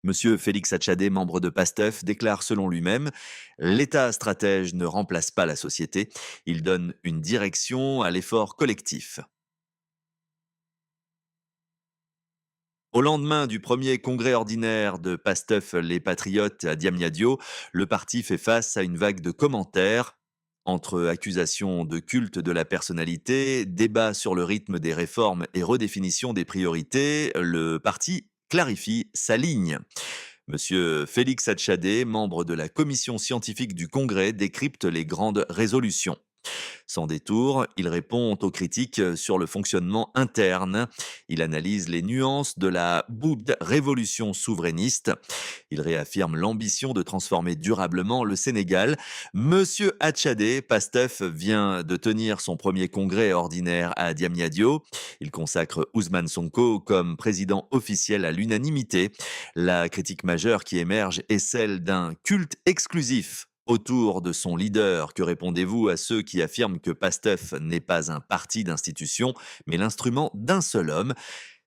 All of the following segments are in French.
Monsieur Félix Hatchadé, membre de PASTEF, déclare selon lui-même: «L'État stratège ne remplace pas la société, il donne une direction à l'effort collectif.» Au lendemain du premier congrès ordinaire de PASTEF Les Patriotes à Diamniadio, le parti fait face à une vague de commentaires. Entre accusations de culte de la personnalité, débat sur le rythme des réformes et redéfinition des priorités, le parti clarifie sa ligne. Monsieur Félix Hatchadé, membre de la commission scientifique du Congrès, décrypte les grandes résolutions. Sans détour, il répond aux critiques sur le fonctionnement interne. Il analyse les nuances de la bout révolution souverainiste. Il réaffirme l'ambition de transformer durablement le Sénégal. Monsieur Hatchadé, PASTEF, vient de tenir son premier congrès ordinaire à Diamniadio. Il consacre Ousmane Sonko comme président officiel à l'unanimité. La critique majeure qui émerge est celle d'un culte exclusif autour de son leader. Que répondez-vous à ceux qui affirment que PASTEF n'est pas un parti d'institution, mais l'instrument d'un seul homme?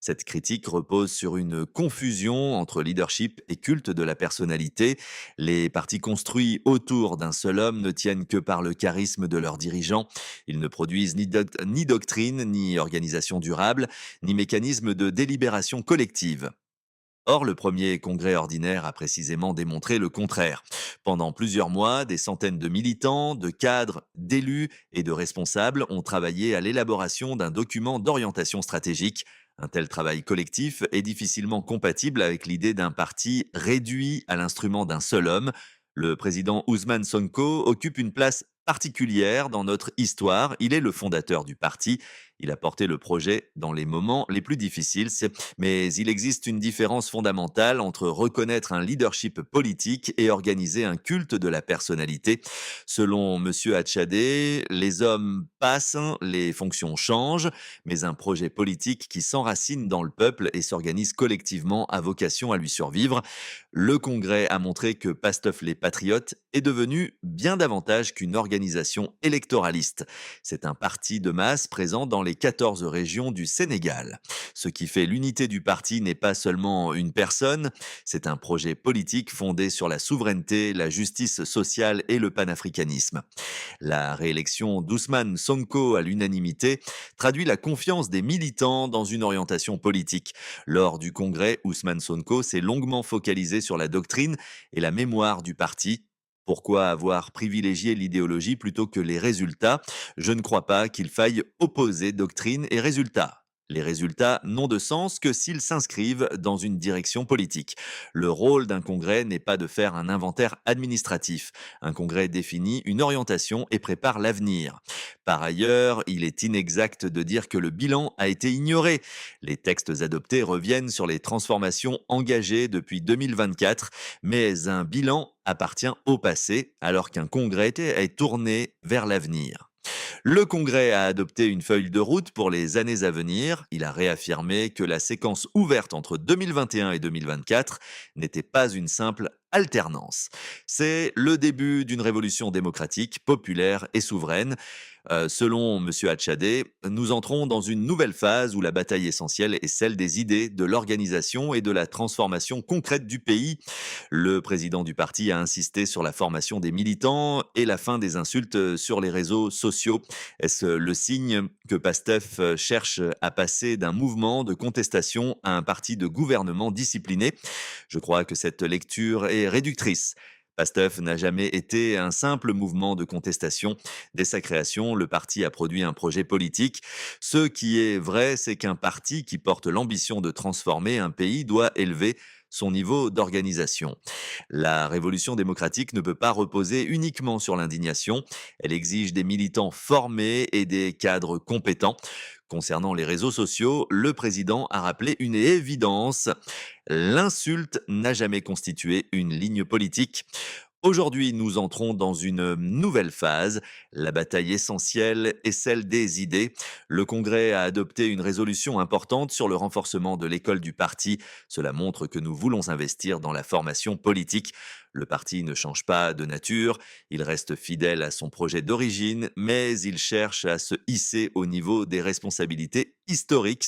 Cette critique repose sur une confusion entre leadership et culte de la personnalité. Les partis construits autour d'un seul homme ne tiennent que par le charisme de leurs dirigeants. Ils ne produisent ni doctrine, ni organisation durable, ni mécanisme de délibération collective. Or, le premier congrès ordinaire a précisément démontré le contraire. Pendant plusieurs mois, des centaines de militants, de cadres, d'élus et de responsables ont travaillé à l'élaboration d'un document d'orientation stratégique. Un tel travail collectif est difficilement compatible avec l'idée d'un parti réduit à l'instrument d'un seul homme. Le président Ousmane Sonko occupe une place particulière dans notre histoire. Il est le fondateur du parti. Il a porté le projet dans les moments les plus difficiles. Mais il existe une différence fondamentale entre reconnaître un leadership politique et organiser un culte de la personnalité. Selon Monsieur Hatchadé, les hommes passent, les fonctions changent, mais un projet politique qui s'enracine dans le peuple et s'organise collectivement a vocation à lui survivre. Le Congrès a montré que Pastef les Patriotes est devenu bien davantage qu'une organisation électoraliste. C'est un parti de masse présent dans les 14 régions du Sénégal. Ce qui fait l'unité du parti n'est pas seulement une personne, c'est un projet politique fondé sur la souveraineté, la justice sociale et le panafricanisme. La réélection d'Ousmane Sonko à l'unanimité traduit la confiance des militants dans une orientation politique. Lors du congrès, Ousmane Sonko s'est longuement focalisé sur la doctrine et la mémoire du parti. Pourquoi avoir privilégié l'idéologie plutôt que les résultats? Je ne crois pas qu'il faille opposer doctrine et résultats. Les résultats n'ont de sens que s'ils s'inscrivent dans une direction politique. Le rôle d'un congrès n'est pas de faire un inventaire administratif. Un congrès définit une orientation et prépare l'avenir. Par ailleurs, il est inexact de dire que le bilan a été ignoré. Les textes adoptés reviennent sur les transformations engagées depuis 2024, mais un bilan appartient au passé alors qu'un congrès est tourné vers l'avenir. Le Congrès a adopté une feuille de route pour les années à venir. Il a réaffirmé que la séquence ouverte entre 2021 et 2024 n'était pas une simple alternance. C'est le début d'une révolution démocratique, populaire et souveraine. Selon M. Hatchadé, nous entrons dans une nouvelle phase où la bataille essentielle est celle des idées, de l'organisation et de la transformation concrète du pays. Le président du parti a insisté sur la formation des militants et la fin des insultes sur les réseaux sociaux. Est-ce le signe que PASTEF cherche à passer d'un mouvement de contestation à un parti de gouvernement discipliné? Je crois que cette lecture est réductrice. PASTEF n'a jamais été un simple mouvement de contestation. Dès sa création, le parti a produit un projet politique. Ce qui est vrai, c'est qu'un parti qui porte l'ambition de transformer un pays doit élever son niveau d'organisation. La révolution démocratique ne peut pas reposer uniquement sur l'indignation. Elle exige des militants formés et des cadres compétents. Concernant les réseaux sociaux, le président a rappelé une évidence: l'insulte n'a jamais constitué une ligne politique. Aujourd'hui, nous entrons dans une nouvelle phase. La bataille essentielle est celle des idées. Le Congrès a adopté une résolution importante sur le renforcement de l'école du parti. Cela montre que nous voulons investir dans la formation politique. Le parti ne change pas de nature, il reste fidèle à son projet d'origine, mais il cherche à se hisser au niveau des responsabilités Historiques.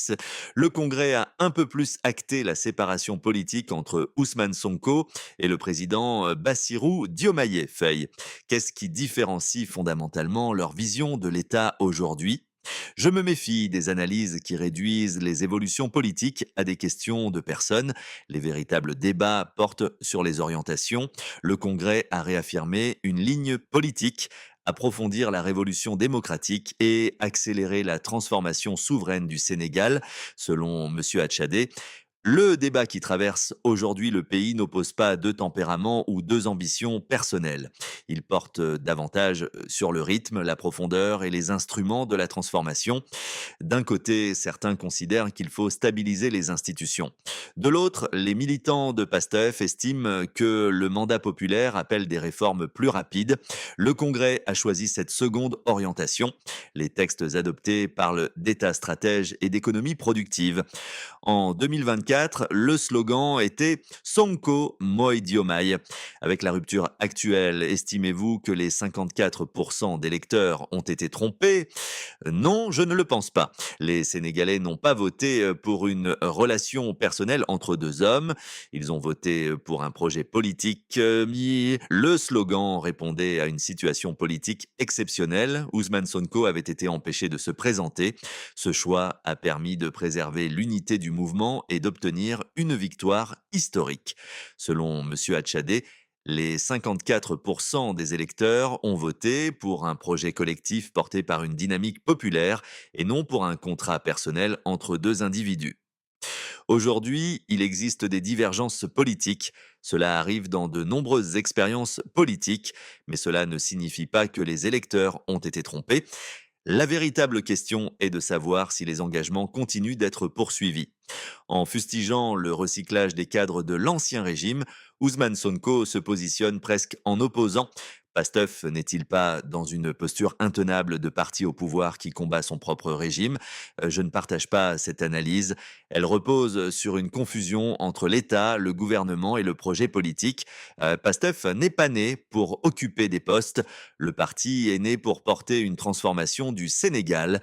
Le Congrès a un peu plus acté la séparation politique entre Ousmane Sonko et le président Bassirou Diomaye Faye. Qu'est-ce qui différencie fondamentalement leur vision de l'État aujourd'hui? Je me méfie des analyses qui réduisent les évolutions politiques à des questions de personnes. Les véritables débats portent sur les orientations. Le Congrès a réaffirmé une ligne politique: approfondir la révolution démocratique et accélérer la transformation souveraine du Sénégal, selon M. Hatchadé. Le débat qui traverse aujourd'hui le pays n'oppose pas deux tempéraments ou deux ambitions personnelles. Il porte davantage sur le rythme, la profondeur et les instruments de la transformation. D'un côté, certains considèrent qu'il faut stabiliser les institutions. De l'autre, les militants de PASTEF estiment que le mandat populaire appelle des réformes plus rapides. Le Congrès a choisi cette seconde orientation. Les textes adoptés parlent d'État stratège et d'économie productive. En 2024, le slogan était Sonko Moi Diomaye. Avec la rupture actuelle, estimez-vous que les 54% d'électeurs ont été trompés? Non, je ne le pense pas. Les Sénégalais n'ont pas voté pour une relation personnelle entre deux hommes. Ils ont voté pour un projet politique. Le slogan répondait à une situation politique exceptionnelle. Ousmane Sonko avait été empêché de se présenter. Ce choix a permis de préserver l'unité du mouvement et d'obtenir une victoire historique. Selon M. Hatchadé, les 54% des électeurs ont voté pour un projet collectif porté par une dynamique populaire et non pour un contrat personnel entre deux individus. Aujourd'hui, il existe des divergences politiques. Cela arrive dans de nombreuses expériences politiques, mais cela ne signifie pas que les électeurs ont été trompés. La véritable question est de savoir si les engagements continuent d'être poursuivis. En fustigeant le recyclage des cadres de l'ancien régime, Ousmane Sonko se positionne presque en opposant. Pastef n'est-il pas dans une posture intenable de parti au pouvoir qui combat son propre régime? Je ne partage pas cette analyse. Elle repose sur une confusion entre l'État, le gouvernement et le projet politique. Pastef n'est pas né pour occuper des postes. Le parti est né pour porter une transformation du Sénégal.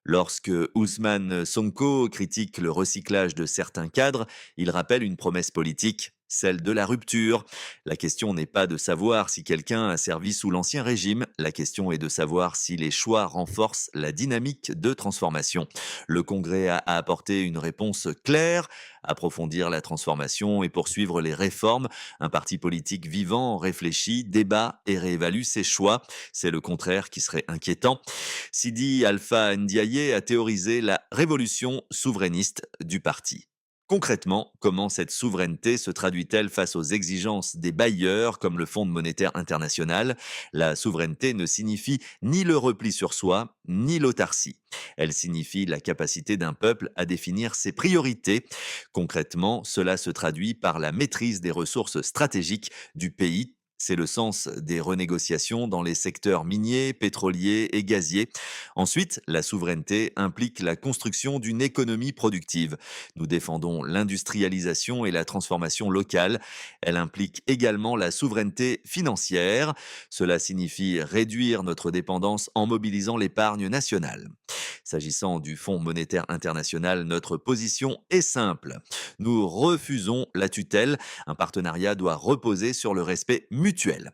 Lorsque Ousmane Sonko critique le recyclage de certains cadres, il rappelle une promesse politique, celle de la rupture. La question n'est pas de savoir si quelqu'un a servi sous l'ancien régime, la question est de savoir si les choix renforcent la dynamique de transformation. Le Congrès a apporté une réponse claire: approfondir la transformation et poursuivre les réformes. Un parti politique vivant réfléchit, débat et réévalue ses choix. C'est le contraire qui serait inquiétant. Sidi Alpha Ndiaye a théorisé la révolution souverainiste du parti. Concrètement, comment cette souveraineté se traduit-elle face aux exigences des bailleurs comme le Fonds monétaire international? La souveraineté ne signifie ni le repli sur soi, ni l'autarcie. Elle signifie la capacité d'un peuple à définir ses priorités. Concrètement, cela se traduit par la maîtrise des ressources stratégiques du pays. C'est le sens des renégociations dans les secteurs miniers, pétroliers et gaziers. Ensuite, la souveraineté implique la construction d'une économie productive. Nous défendons l'industrialisation et la transformation locale. Elle implique également la souveraineté financière. Cela signifie réduire notre dépendance en mobilisant l'épargne nationale. S'agissant du Fonds monétaire international, notre position est simple. Nous refusons la tutelle. Un partenariat doit reposer sur le respect mutuel.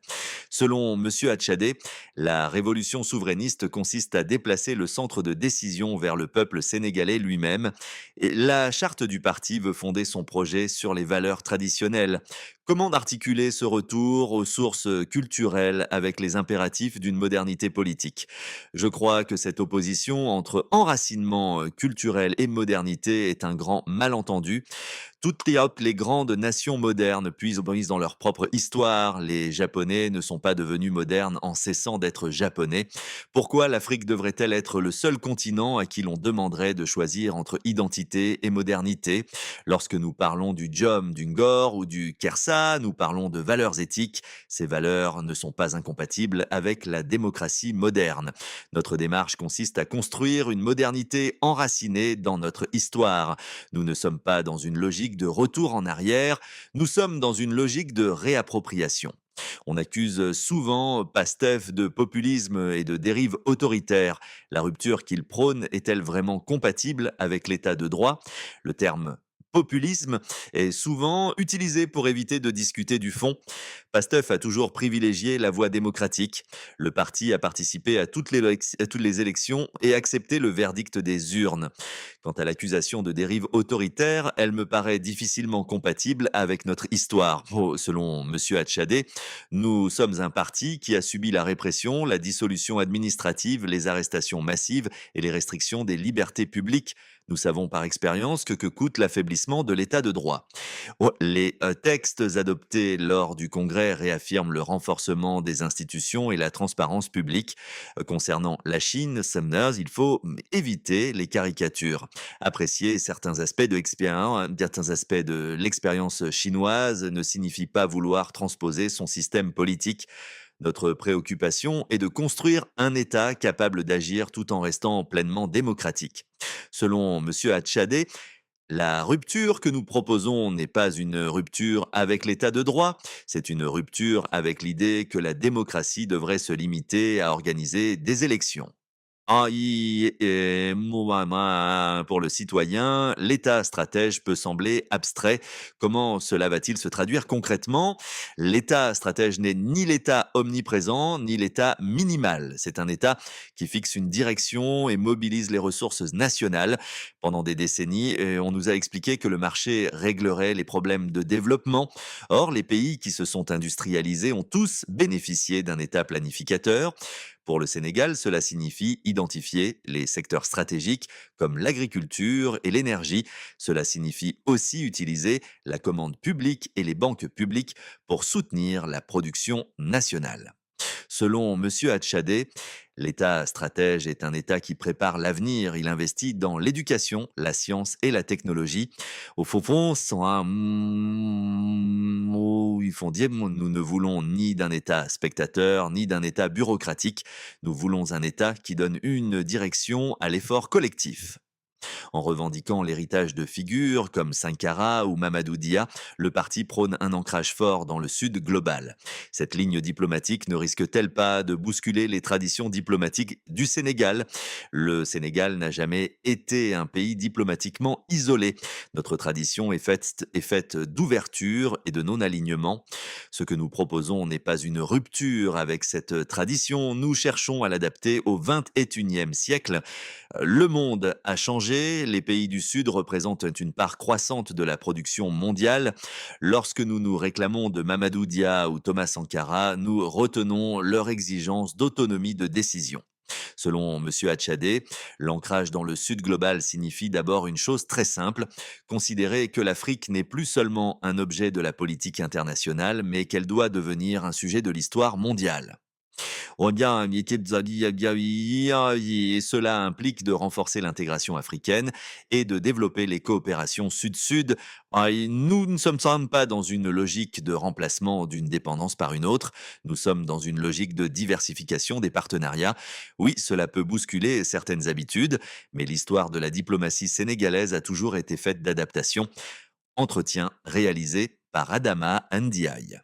Selon M. Hatchadé, la révolution souverainiste consiste à déplacer le centre de décision vers le peuple sénégalais lui-même. Et la charte du parti veut fonder son projet sur les valeurs traditionnelles. Comment articuler ce retour aux sources culturelles avec les impératifs d'une modernité politique? Je crois que cette opposition entre enracinement culturel et modernité est un grand malentendu. Toutes les grandes nations modernes puisent dans leur propre histoire. Les Japonais ne sont pas devenus modernes en cessant d'être japonais. Pourquoi l'Afrique devrait-elle être le seul continent à qui l'on demanderait de choisir entre identité et modernité? Lorsque nous parlons du Jom, du Ngor ou du Kersa, nous parlons de valeurs éthiques. Ces valeurs ne sont pas incompatibles avec la démocratie moderne. Notre démarche consiste à construire une modernité enracinée dans notre histoire. Nous ne sommes pas dans une logique de retour en arrière, nous sommes dans une logique de réappropriation. On accuse souvent Pastef de populisme et de dérive autoritaire. La rupture qu'il prône est-elle vraiment compatible avec l'état de droit? Le terme populisme est souvent utilisé pour éviter de discuter du fond. Pastef a toujours privilégié la voie démocratique. Le parti a participé à toutes les élections et accepté le verdict des urnes. Quant à l'accusation de dérive autoritaire, elle me paraît difficilement compatible avec notre histoire. Selon M. Hatchadé, nous sommes un parti qui a subi la répression, la dissolution administrative, les arrestations massives et les restrictions des libertés publiques. Nous savons par expérience que coûte l'affaiblissement de l'état de droit. Les textes adoptés lors du Congrès réaffirment le renforcement des institutions et la transparence publique. Concernant la Chine, Sumners, il faut éviter les caricatures. Apprécier certains aspects de l'expérience chinoise ne signifie pas vouloir transposer son système politique. Notre préoccupation est de construire un État capable d'agir tout en restant pleinement démocratique. Selon M. Hatchadé, la rupture que nous proposons n'est pas une rupture avec l'état de droit, c'est une rupture avec l'idée que la démocratie devrait se limiter à organiser des élections. Pour le citoyen, l'État stratège peut sembler abstrait. Comment cela va-t-il se traduire concrètement? L'État stratège n'est ni l'État omniprésent, ni l'État minimal. C'est un État qui fixe une direction et mobilise les ressources nationales. Pendant des décennies, on nous a expliqué que le marché réglerait les problèmes de développement. Or, les pays qui se sont industrialisés ont tous bénéficié d'un État planificateur. Pour le Sénégal, cela signifie identifier les secteurs stratégiques comme l'agriculture et l'énergie. Cela signifie aussi utiliser la commande publique et les banques publiques pour soutenir la production nationale. Selon M. Hatchadé, l'État stratège est un État qui prépare l'avenir. Il investit dans l'éducation, la science et la technologie. Au fond, ils font dire, nous ne voulons ni d'un État spectateur, ni d'un État bureaucratique. Nous voulons un État qui donne une direction à l'effort collectif. En revendiquant l'héritage de figures comme Sankara ou Mamadou Dia, le parti prône un ancrage fort dans le Sud global. Cette ligne diplomatique ne risque-t-elle pas de bousculer les traditions diplomatiques du Sénégal? Le Sénégal n'a jamais été un pays diplomatiquement isolé. Notre tradition est faite d'ouverture et de non-alignement. Ce que nous proposons n'est pas une rupture avec cette tradition, nous cherchons à l'adapter au XXIe siècle. Le monde a changé, les pays du Sud représentent une part croissante de la production mondiale. Lorsque nous nous réclamons de Mamadou Dia ou Thomas Sankara, nous retenons leur exigence d'autonomie de décision. Selon M. Hatchadé, l'ancrage dans le Sud global signifie d'abord une chose très simple, considérer que l'Afrique n'est plus seulement un objet de la politique internationale, mais qu'elle doit devenir un sujet de l'histoire mondiale. Et cela implique de renforcer l'intégration africaine et de développer les coopérations sud-sud. Nous ne sommes pas dans une logique de remplacement d'une dépendance par une autre, nous sommes dans une logique de diversification des partenariats. Oui, cela peut bousculer certaines habitudes, mais l'histoire de la diplomatie sénégalaise a toujours été faite d'adaptation. Entretien réalisé par Adama Ndiaye.